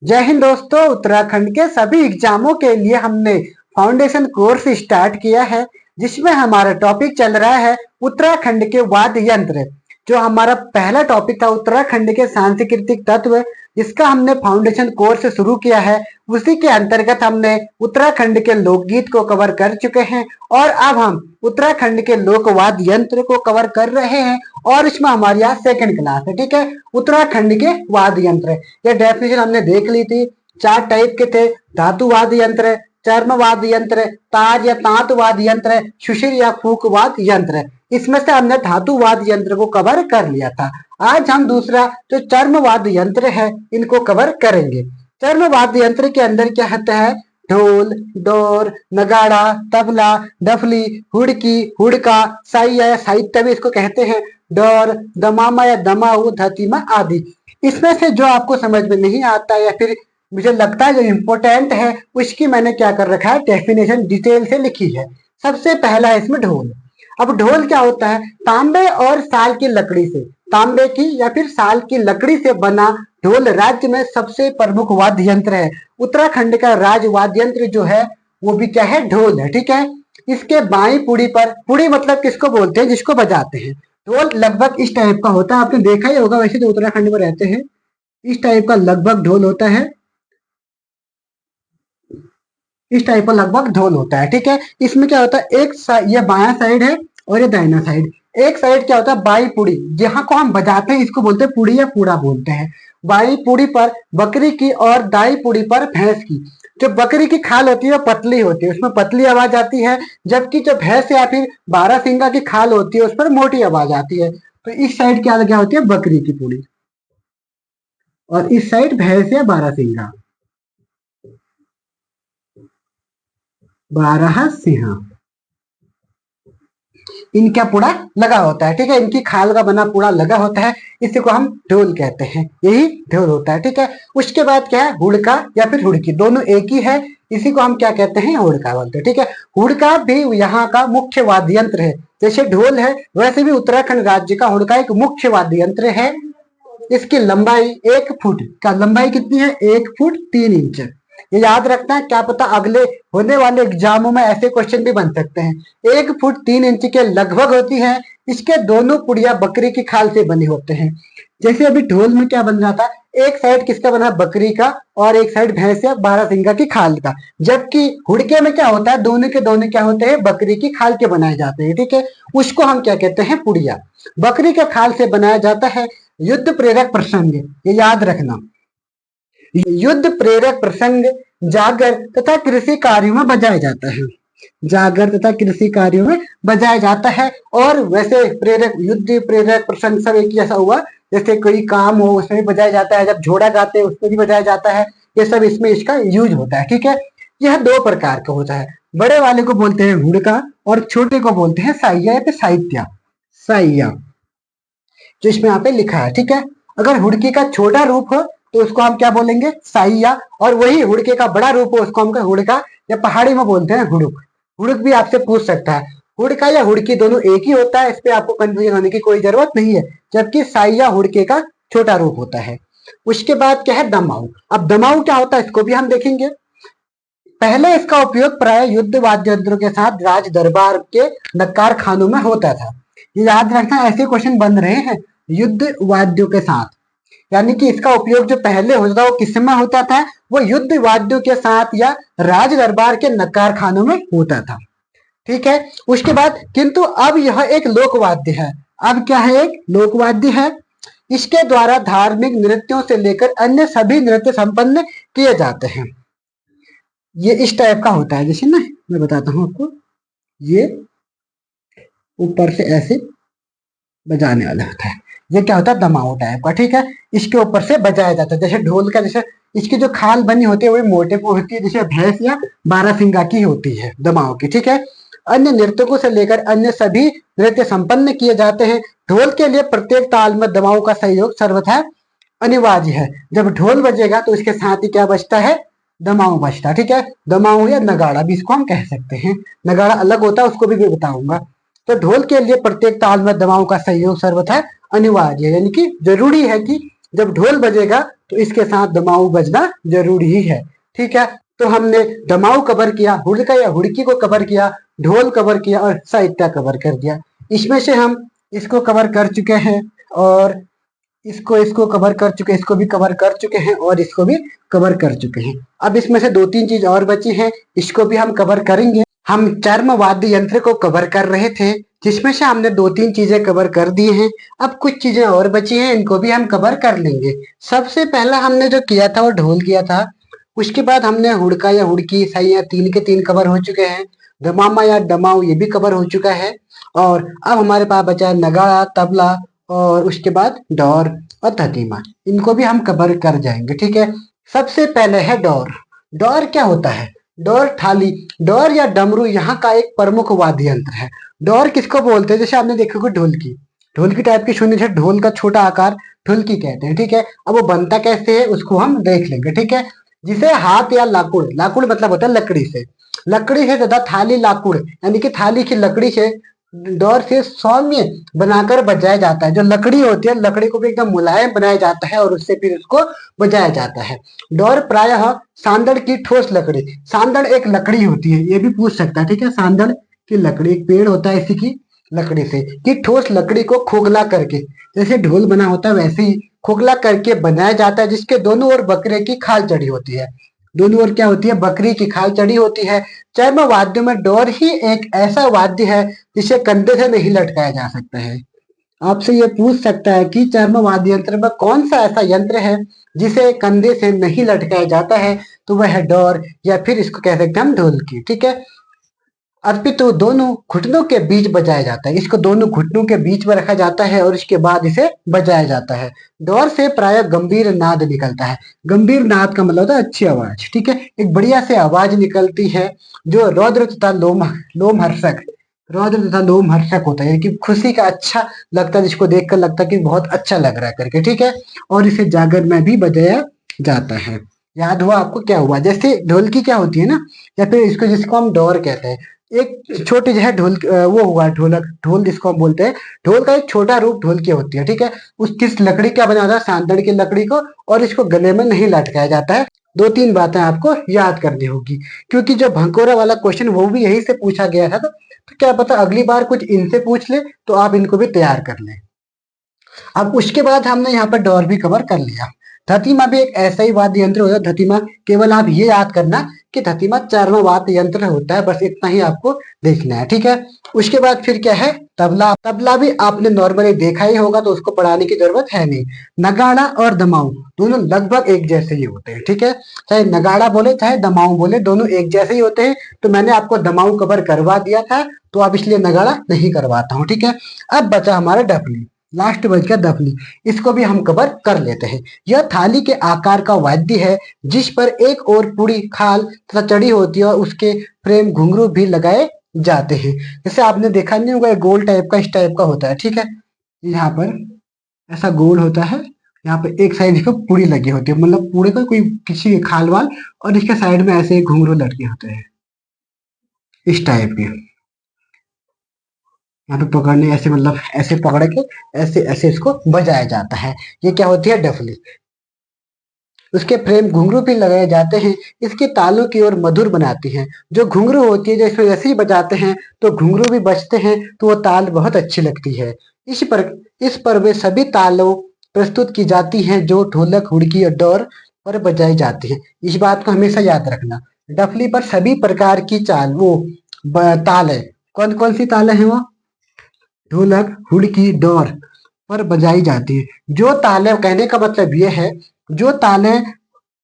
जय हिंद दोस्तों। उत्तराखंड के सभी एग्जामों के लिए हमने फाउंडेशन कोर्स स्टार्ट किया है, जिसमें हमारा टॉपिक चल रहा है उत्तराखंड के वाद्य यंत्र। जो हमारा पहला टॉपिक था उत्तराखंड के सांस्कृतिक तत्व, जिसका हमने फाउंडेशन कोर्स शुरू किया है, उसी के अंतर्गत हमने उत्तराखंड के लोकगीत को कवर कर चुके हैं और अब हम उत्तराखंड के लोक वाद्य यंत्र को कवर कर रहे हैं और इसमें हमारी आज सेकंड क्लास है। ठीक है, उत्तराखंड के वाद्य यंत्र, ये डेफिनेशन हमने देख ली थी। 4 टाइप के थे: धातु वाद्य यंत्र, चर्म वाद्य यंत्र, तार या तांत वाद्य यंत्र, सुशिर या फूक वाद्य यंत्र। इसमें से हमने धातु वाद्य यंत्र को कवर कर लिया था। आज हम दूसरा जो चर्म वाद्य यंत्र है इनको कवर करेंगे। चर्म वाद्य यंत्र के अंदर क्या होता है? ढोल, डोर, नगाड़ा, तबला, डफली, हुड़की, हुड़का, साइया या साहित्य भी इसको कहते हैं, डोर, दमामा या दमाऊ, धतीमा आदि। इसमें से जो आपको समझ में नहीं आता या फिर मुझे लगता है जो इम्पोर्टेंट है, उसकी मैंने क्या कर रखा है, डेफिनेशन डिटेल से लिखी है। सबसे पहला है इसमें ढोल। अब ढोल क्या होता है? तांबे और साल की लकड़ी से, तांबे की या फिर साल की लकड़ी से बना ढोल राज्य में सबसे प्रमुख वाद्य यंत्र है। उत्तराखंड का राज वाद्य यंत्र जो है वो भी क्या है? ढोल है। ठीक है, इसके बाई पुड़ी पर, पुड़ी मतलब किसको बोलते हैं? जिसको बजाते हैं। ढोल लगभग इस टाइप का होता है, आपने देखा ही होगा, वैसे तो उत्तराखंड में रहते हैं। इस टाइप का लगभग ढोल होता है, इस टाइप का लगभग ढोल होता है। ठीक है, इसमें क्या होता है, ये बायां साइड है और ये दाहिना साइड। एक साइड क्या होता है? बाई पुड़ी, जहाँ को हम बजाते हैं इसको बोलते हैं पुड़ी या पूड़ा बोलते हैं। बाई पुड़ी पर बकरी की और दाई पुड़ी पर भैंस की। जो बकरी की खाल होती है वो पतली होती है, उसमें पतली आवाज आती है, जबकि जो भैंस या फिर बारहसिंगा की खाल होती है उस पर मोटी आवाज आती है। तो इस साइड क्या होती है? बकरी की पुड़ी, और इस साइड भैंस या बारहसिंगा, बारहसिंहा, इनका पुड़ा लगा होता है। ठीक है, इनकी खाल का बना पुड़ा लगा होता है, इसी को हम ढोल कहते हैं। यही ढोल होता है। ठीक है, उसके बाद क्या है? हुड़का या फिर हुड़की, दोनों एक ही है, इसी को हम क्या कहते हैं? हुड़का बोलते हैं। ठीक है, हुड़का भी यहाँ का मुख्य वाद्य यंत्र है। जैसे ढोल है वैसे भी उत्तराखंड राज्य का हुड़का एक मुख्य वाद्य यंत्र है। इसकी लंबाई 1 फुट का, लंबाई कितनी है? 1 फुट 3 इंच। ये याद रखना है, क्या पता अगले होने वाले एग्जामों में ऐसे क्वेश्चन भी बन सकते हैं। 1 फुट 3 इंच के लगभग होती है। इसके दोनों पुड़िया बकरी की खाल से बने होते हैं। जैसे अभी ढोल में क्या बन रहा था, एक साइड किसका बना? बकरी का, और एक साइड भैंस या बारहसिंगा की खाल का। जबकि हुड़के में क्या होता है? दोनों के दोनों क्या होते हैं? बकरी की खाल के बनाए जाते हैं। ठीक है, उसको हम क्या कहते हैं? पुड़िया। बकरी के खाल से बनाया जाता है। युद्ध प्रेरक प्रसंग, ये याद रखना, युद्ध प्रेरक प्रसंग जागर तथा कृषि कार्यों में बजाया जाता है। जागर तथा कृषि कार्यों में बजाया जाता है। और वैसे प्रेरक, युद्ध प्रेरक प्रसंग सब एक जैसा हुआ, जैसे कोई काम हो उसमें भी बजाया जाता है, जब झोड़ा गाते हैं उसमें भी बजाया जाता है। ये सब इसमें इसका यूज होता है। ठीक है, यह 2 प्रकार का होता है। बड़े वाले को बोलते हैं हुड़का और छोटे को बोलते हैं साइया या फिर साहित्या, साइया, जो इसमें यहाँ पे लिखा है। ठीक है, अगर हुड़की का छोटा रूप हो तो उसको हम क्या बोलेंगे? साइया, और वही हुड़के का बड़ा रूप हो उसको हम हुड़का, या पहाड़ी में बोलते हैं हुड़ुक। हुड़ुक भी आपसे पूछ सकता है। हुड़का या हुड़की दोनों एक ही होता है, इस पे आपको कंफ्यूजन होने की कोई जरूरत नहीं है। जबकि साइया हुड़के का छोटा रूप होता है। उसके बाद क्या है? दमाऊ। अब दमाऊ क्या होता है इसको भी हम देखेंगे। पहले इसका उपयोग प्राय युद्ध वाद्य यंत्रों के साथ राज दरबार के नक्कार खानों में होता था। ये याद रखना, ऐसे क्वेश्चन बन रहे हैं युद्ध वाद्यों के साथ, यानी कि इसका उपयोग जो पहले होता था वो किसमें होता था? वो युद्ध वाद्यों के साथ या राज दरबार के नक्कार खानों में होता था। ठीक है, उसके बाद किंतु अब यह एक लोकवाद्य है। अब क्या है? एक लोकवाद्य है। इसके द्वारा धार्मिक नृत्यों से लेकर अन्य सभी नृत्य संपन्न किए जाते हैं। ये इस टाइप का होता है, जैसे ना मैं बताता हूं आपको, ये ऊपर से ऐसे बजाने वाला होता है। ये क्या होता है? दमाऊ टाइप का। ठीक है, इसके ऊपर से बजाया जाता है। जैसे ढोल का, जैसे इसकी जो खाल बनी होती है वो मोटे को होती है, जैसे भैंस या बारहसिंगा की होती है दमाऊ की। ठीक है, अन्य नृतकों से लेकर अन्य सभी नृत्य संपन्न किए जाते हैं। ढोल के लिए प्रत्येक ताल में दमाऊ का सहयोग सर्वथा अनिवार्य है। जब ढोल बजेगा तो इसके साथ ही क्या बजता है? दमाऊ बजता है। ठीक है, दमाऊ या नगाड़ा भी इसको हम कह सकते हैं। नगाड़ा अलग होता है, उसको भी बताऊंगा। तो ढोल के लिए प्रत्येक ताल में दमाऊ का सहयोग सर्वथा अनिवार्य है, यानी कि जरूरी है कि जब ढोल बजेगा तो इसके साथ दमाऊ बजना जरूरी ही है। ठीक है, तो हमने दमाऊ कवर किया, हुड़का या हुड़की को कवर किया, ढोल कवर किया और साहित्य कवर कर दिया। इसमें से हम इसको कवर कर चुके हैं और इसको कवर कर चुके हैं, इसको भी कवर कर चुके हैं और इसको भी कवर कर चुके हैं। अब इसमें से 2-3 चीज और बची हैं, इसको भी हम कवर करेंगे। हम चर्म वाद्य यंत्र को कवर कर रहे थे, जिसमें से हमने 2-3 चीजें कवर कर दी हैं। अब कुछ चीजें और बची हैं, इनको भी हम कवर कर लेंगे। सबसे पहला हमने जो किया था वो ढोल किया था। उसके बाद हमने हुड़का या हुड़की, सही है, 3 के 3 कवर हो चुके हैं। दमामा या दमाऊ ये भी कवर हो चुका है। और अब हमारे पास बचा है नगाड़ा, तबला और उसके बाद डोर और धतीमा। इनको भी हम कवर कर जाएंगे। ठीक है, सबसे पहले है डोर। डोर क्या होता है? डोर थाली, डोर या डमरू यहाँ का एक प्रमुख वाद्य यंत्र है। डोर किसको बोलते हैं? जैसे आपने देखा ढोलकी, ढोलकी टाइप की सुनी है, ढोल का छोटा आकार ढोलकी कहते हैं। ठीक है, अब वो बनता कैसे है उसको हम देख लेंगे। ठीक है, जिसे हाथ या लाकुड़, लाकुड़ मतलब होता है लकड़ी से, लकड़ी से तथा थाली लाकुड़ यानी कि थाली की लकड़ी से डोर से सौम्य बनाकर बजाया जाता है। जो लकड़ी होती है, लकड़ी को भी एकदम मुलायम बनाया जाता है और उससे फिर उसको बजाया जाता है। डोर प्रायः सांदड़ की ठोस लकड़ी, सांदड़ एक लकड़ी होती है, ये भी पूछ सकता है। ठीक है, सांदड़ की लकड़ी एक पेड़ होता है इसी की लकड़ी से, कि ठोस लकड़ी को खोखला करके, जैसे ढोल बना होता है वैसे ही खोखला करके बनाया जाता है, जिसके दोनों ओर बकरे की खाल चढ़ी होती है। दोनों ओर क्या होती है? बकरी की खाल चढ़ी होती है। चर्म वाद्य में डोर ही एक ऐसा वाद्य है जिसे कंधे से नहीं लटकाया जा सकता है। आपसे ये पूछ सकता है कि चर्म वाद्य यंत्र में कौन सा ऐसा यंत्र है जिसे कंधे से नहीं लटकाया जाता है? तो वह है डोर, या फिर इसको कह सकते हैं हम ढोलकी। ठीक है, अर्पितो दोनों घुटनों के बीच बजाया जाता है। इसको दोनों घुटनों के बीच में रखा जाता है और इसके बाद इसे बजाया जाता है। डोर से प्राय गंभीर नाद निकलता है। गंभीर नाद का मतलब होता है अच्छी आवाज। ठीक है, एक बढ़िया से आवाज निकलती है जो रौद्र तथा लोमहर्षक, रौद्र तथा लोमहर्षक होता है, कि खुशी का अच्छा लगता है, जिसको देखकर लगता है कि बहुत अच्छा लग रहा है करके। ठीक है, और इसे जागर में भी बजाया जाता है। याद हुआ आपको क्या हुआ? जैसे ढोलकी क्या होती है ना, या फिर इसको जिसको हम डोर कहते हैं, एक छोटी जो है ढोल, वो हुआ ढोलक, ढोल जिसको हम बोलते हैं। ढोल का एक छोटा रूप ढोलकी होती है। ठीक है, उस किस लकड़ी का बना होता है? सांदड़ की लकड़ी को, और इसको गले में नहीं लटकाया जाता है। 2-3 बातें आपको याद करनी होगी, क्योंकि जो भंकोरा वाला क्वेश्चन वो भी यही से पूछा गया था। तो क्या पता अगली बार कुछ इनसे पूछ ले तो आप इनको भी तैयार कर लें। अब उसके बाद हमने यहाँ पर डोर भी कवर कर लिया। धतीमा भी एक ऐसा ही वाद्य यंत्र होता है। धतीमा केवल आप ये याद करना कि धतीमा चर्म वाद्य यंत्र होता है, बस इतना ही आपको देखना है। ठीक है, उसके बाद फिर क्या है? तबला। तबला भी आपने नॉर्मली देखा ही होगा, तो उसको पढ़ाने की जरूरत है नहीं। नगाड़ा और दमाऊ दोनों लगभग एक जैसे ही होते हैं। ठीक है, चाहे नगाड़ा बोले चाहे दमाऊ बोले, दोनों एक जैसे ही होते हैं। तो मैंने आपको दमाऊ कवर करवा दिया था, तो अब इसलिए नगाड़ा नहीं करवाता हूँ। ठीक है, अब बचा हमारा डफली, लास्ट बच गया दफली। इसको भी हम कवर कर लेते हैं। यह थाली के आकार का वाद्य है, जिस पर एक और पूरी खाल तथा चढ़ी होती है और उसके फ्रेम घुंघरू भी लगाए जाते हैं। जैसे आपने देखा नहीं होगा, गोल टाइप का, इस टाइप का होता है। ठीक है, यहाँ पर ऐसा गोल होता है, यहाँ पे एक साइड इसको पूरी लगी होती है, मतलब पूरे का कोई किसी खाल वाल, और इसके साइड में ऐसे घुंघरू लटके होते हैं इस टाइप के। यहाँ पे पकड़ने ऐसे, मतलब ऐसे पकड़ के ऐसे ऐसे इसको बजाया जाता है। ये क्या होती है? डफली। उसके फ्रेम घुंघरू भी लगाए जाते हैं, इसके तालों की ओर मधुर बनाती हैं। जो घुंघरू होती है, जो इसमें जैसे ही बजाते हैं तो घुंघरू भी बजते हैं, तो वो ताल बहुत अच्छी लगती है। इस पर वे सभी तालों प्रस्तुत की जाती हैं जो ढोलक, हुड़की और डोर पर बजाई जाती हैं। इस बात को हमेशा याद रखना। डफली पर सभी प्रकार की चाल, वो ताल है। कौन कौन सी तालें हैं वो? ढोलक, हुड़की, डोर पर बजाई जाती है। जो ताले, कहने का मतलब ये है, जो ताले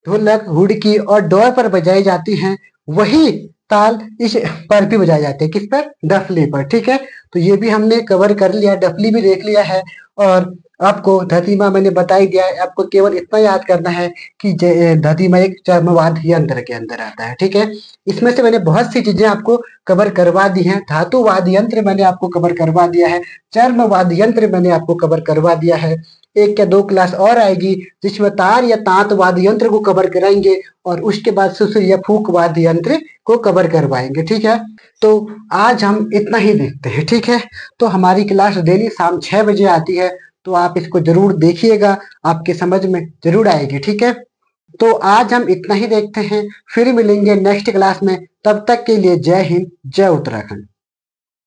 ढोलक, हुड़की और डोर पर बजाई जाती हैं, वही ताल इस पर भी बजाई जाती है। किस पर? डफली पर। ठीक है, तो ये भी हमने कवर कर लिया, डफली भी देख लिया है। और आपको धतीमा मैंने बता ही दिया है। आपको केवल इतना याद करना है कि धतीमा एक चर्मवाद यंत्र के अंदर आता है। ठीक है, इसमें से मैंने बहुत सी चीजें आपको कवर करवा दी हैं। धातुवाद यंत्र मैंने आपको कवर करवा दिया है, चर्मवाद यंत्र मैंने आपको कवर करवा दिया है। 1 या 2 क्लास और आएगी जिसमें तार या तांत वाद्य यंत्र को कवर कराएंगे, और उसके बाद सुसुर या फूक वाद्य यंत्र को कवर करवाएंगे। ठीक है, तो आज हम इतना ही देखते हैं। ठीक है, तो हमारी क्लास डेली शाम 6 बजे आती है। तो आप इसको जरूर देखिएगा, आपके समझ में जरूर आएगी। ठीक है, तो आज हम इतना ही देखते हैं, फिर मिलेंगे नेक्स्ट क्लास में। तब तक के लिए जय हिंद, जय उत्तराखंड।